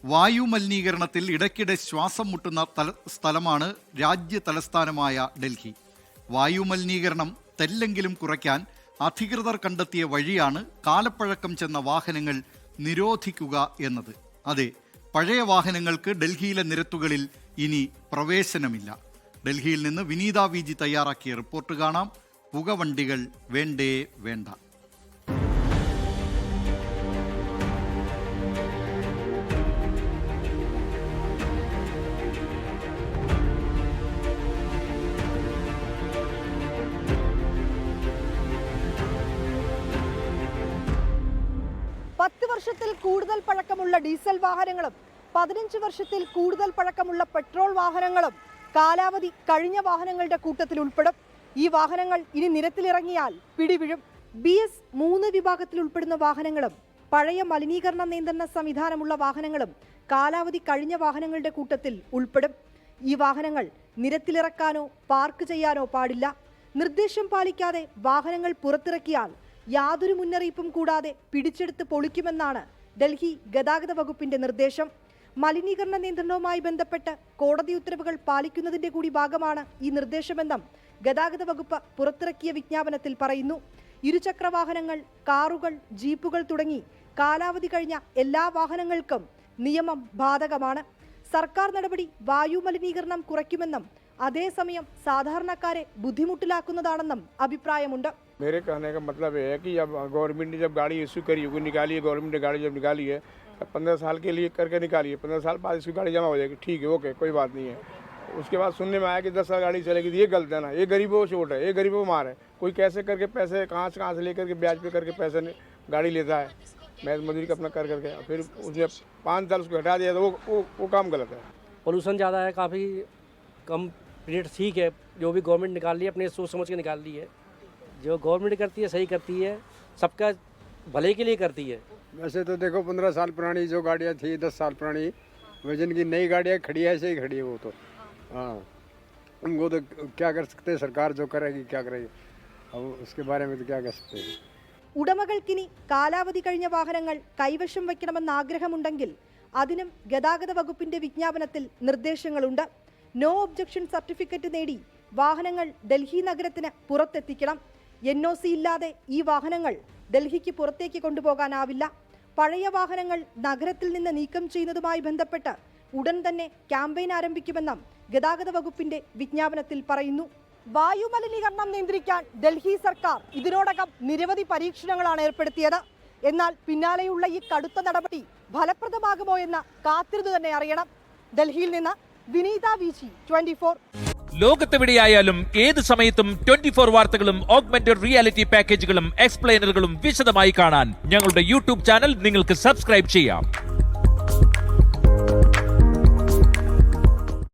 വായു മലിനീകരണത്തിൽ ഇടയ്ക്കിടെ ശ്വാസം മുട്ടുന്ന സ്ഥലമാണ് രാജ്യ തലസ്ഥാനമായ ഡൽഹി. വായു മലിനീകരണം തെല്ലെങ്കിലും കുറയ്ക്കാൻ അധികൃതർ കണ്ടെത്തിയ വഴിയാണ് കാലപ്പഴക്കം ചെന്ന വാഹനങ്ങൾ നിരോധിക്കുക എന്നത്. അതെ, പഴയ വാഹനങ്ങൾക്ക് ഡൽഹിയിലെ നിരത്തുകളിൽ ഇനി പ്രവേശനമില്ല. ഡൽഹിയിൽ നിന്ന് വിനീത വിജി തയ്യാറാക്കിയ റിപ്പോർട്ട് കാണാം. പുകവണ്ടികൾ വേണ്ടേ വേണ്ട. വർഷത്തിൽ കൂടുതൽ പഴക്കമുള്ള ഡീസൽ വാഹനങ്ങളും 15 വർഷത്തിൽ കൂടുതൽ പഴക്കമുള്ള പെട്രോൾ വാഹനങ്ങളും കാലാവധി കഴിഞ്ഞ വാഹനങ്ങളുടെ കൂട്ടത്തിൽ ഉൾപ്പെടും. ഈ വാഹനങ്ങൾ ഇനി നിരത്തിലിറങ്ങിയാൽ പിടിവിഴും. BS 3 വിഭാഗത്തിൽ ഉൾപ്പെടുന്ന വാഹനങ്ങളും പഴയ മലിനീകരണ നിയന്ത്രണ സംവിധാനമുള്ള വാഹനങ്ങളും കാലാവധി കഴിഞ്ഞ വാഹനങ്ങളുടെ കൂട്ടത്തിൽ ഉൾപ്പെടും. ഈ വാഹനങ്ങൾ നിരത്തിലിറക്കാനോ പാർക്ക് ചെയ്യാനോ പാടില്ല. നിർദ്ദേശം പാലിക്കാതെ വാഹനങ്ങൾ പുറത്തിറക്കിയാൽ യാതൊരു മുന്നറിയിപ്പും കൂടാതെ പിടിച്ചെടുത്ത് പൊളിക്കുമെന്നാണ് ഡൽഹി ഗതാഗത വകുപ്പിന്റെ നിർദ്ദേശം. മലിനീകരണ നിയന്ത്രണവുമായി ബന്ധപ്പെട്ട് കോടതി ഉത്തരവുകൾ പാലിക്കുന്നതിന്റെ കൂടി ഭാഗമാണ് ഈ നിർദ്ദേശമെന്നും ഗതാഗത വകുപ്പ് പുറത്തിറക്കിയ വിജ്ഞാപനത്തിൽ പറയുന്നു. ഇരുചക്ര വാഹനങ്ങൾ, കാറുകൾ, ജീപ്പുകൾ തുടങ്ങി കാലാവധി കഴിഞ്ഞ എല്ലാ വാഹനങ്ങൾക്കും നിയമം ബാധകമാണ്. സർക്കാർ നടപടി വായു മലിനീകരണം കുറയ്ക്കുമെന്നും അതേസമയം സാധാരണക്കാരെ ബുദ്ധിമുട്ടിലാക്കുന്നതാണെന്നും അഭിപ്രായമുണ്ട്. मेरे कहने का मतलब है कि अब गवर्नमेंट ने जब गाड़ी इशू करी होगी, निकाली है गवर्नमेंट ने गाड़ी, जब निकाली है 15 साल के लिए करके निकाली है, 15 साल बाद इसकी गाड़ी जमा हो जाएगी, ठीक है, ओके, कोई बात नहीं है। उसके बाद सुनने में आया कि 10 साल गाड़ी चलेगी, ये गलत है ना, ये गरीबों को चोट है, ये गरीबों को मार है। कोई कैसे करके पैसे कहाँ से लेकर के ब्याज पे करके पैसे गाड़ी लेता है, महज मजदूरी का अपना कर करके, फिर उसने 5 साल उसको हटा दिया, तो वो काम गलत है। पोल्यूशन ज़्यादा है, काफ़ी कम रेट ठीक है, जो भी गवर्नमेंट निकाल ली है अपने सोच समझ के निकाल ली है। जो गवर्नमेंट करती है सही करती है, सबका भले के लिए करती है। वैसे तो देखो 15 साल पुरानी जो गाड़ियाँ थी, 10 साल पुरानी वजन की नई गाड़ियाँ खड़ी है, ऐसे ही खड़ी है वो तो। हाँ, उनको तो क्या कर सकते हैं, सरकार जो करेगी क्या करेगी, अब उसके बारे में तो क्या कह सकते हैं। ഉടമകൾക്കിനി കാലാവധി കഴിഞ്ഞ വാഹനങ്ങൾ കൈവശം വയ്ക്കണമെന്ന ആഗ്രഹമുണ്ടെങ്കിൽ അതിനും ഗതാഗത വകുപ്പിന്റെ വിജ്ഞാപനത്തിൽ നിർദ്ദേശങ്ങളുണ്ട്. നോ ഒബ്ജക്ഷൻ സർട്ടിഫിക്കറ്റ് നേടി വാഹനങ്ങൾ ഡൽഹി നഗരത്തിന് പുറത്തെത്തിക്കണം. NOC ഇല്ലാതെ ഈ വാഹനങ്ങൾ ഡൽഹിക്ക് പുറത്തേക്ക് കൊണ്ടുപോകാനാവില്ല. പഴയ വാഹനങ്ങൾ നഗരത്തിൽ നിന്ന് നീക്കം ചെയ്യുന്നതുമായി ബന്ധപ്പെട്ട് ഉടൻ തന്നെ ക്യാമ്പയിൻ ആരംഭിക്കുമെന്നും ഗതാഗത വകുപ്പിന്റെ വിജ്ഞാപനത്തിൽ പറയുന്നു. വായു മലിനീകരണം നിയന്ത്രിക്കാൻ ഡൽഹി സർക്കാർ ഇതിനോടകം നിരവധി പരീക്ഷണങ്ങളാണ് ഏർപ്പെടുത്തിയത്. എന്നാൽ പിന്നാലെയുള്ള ഈ കടുത്ത നടപടി ഫലപ്രദമാകുമോ എന്ന് കാത്തിരുന്നു തന്നെ അറിയണം. ഡൽഹിയിൽ നിന്ന് വിനീത വിജി, 24. ലോകത്തെവിടെയായാലും ഏത് സമയത്തും 24 വാർത്തകളും ഓഗ്മെന്റഡ് റിയാലിറ്റി പാക്കേജുകളും എക്സ്പ്ലെയിനറുകളും വിശദമായി കാണാൻ ഞങ്ങളുടെ യൂട്യൂബ് ചാനൽ നിങ്ങൾക്ക് സബ്സ്ക്രൈബ് ചെയ്യാം.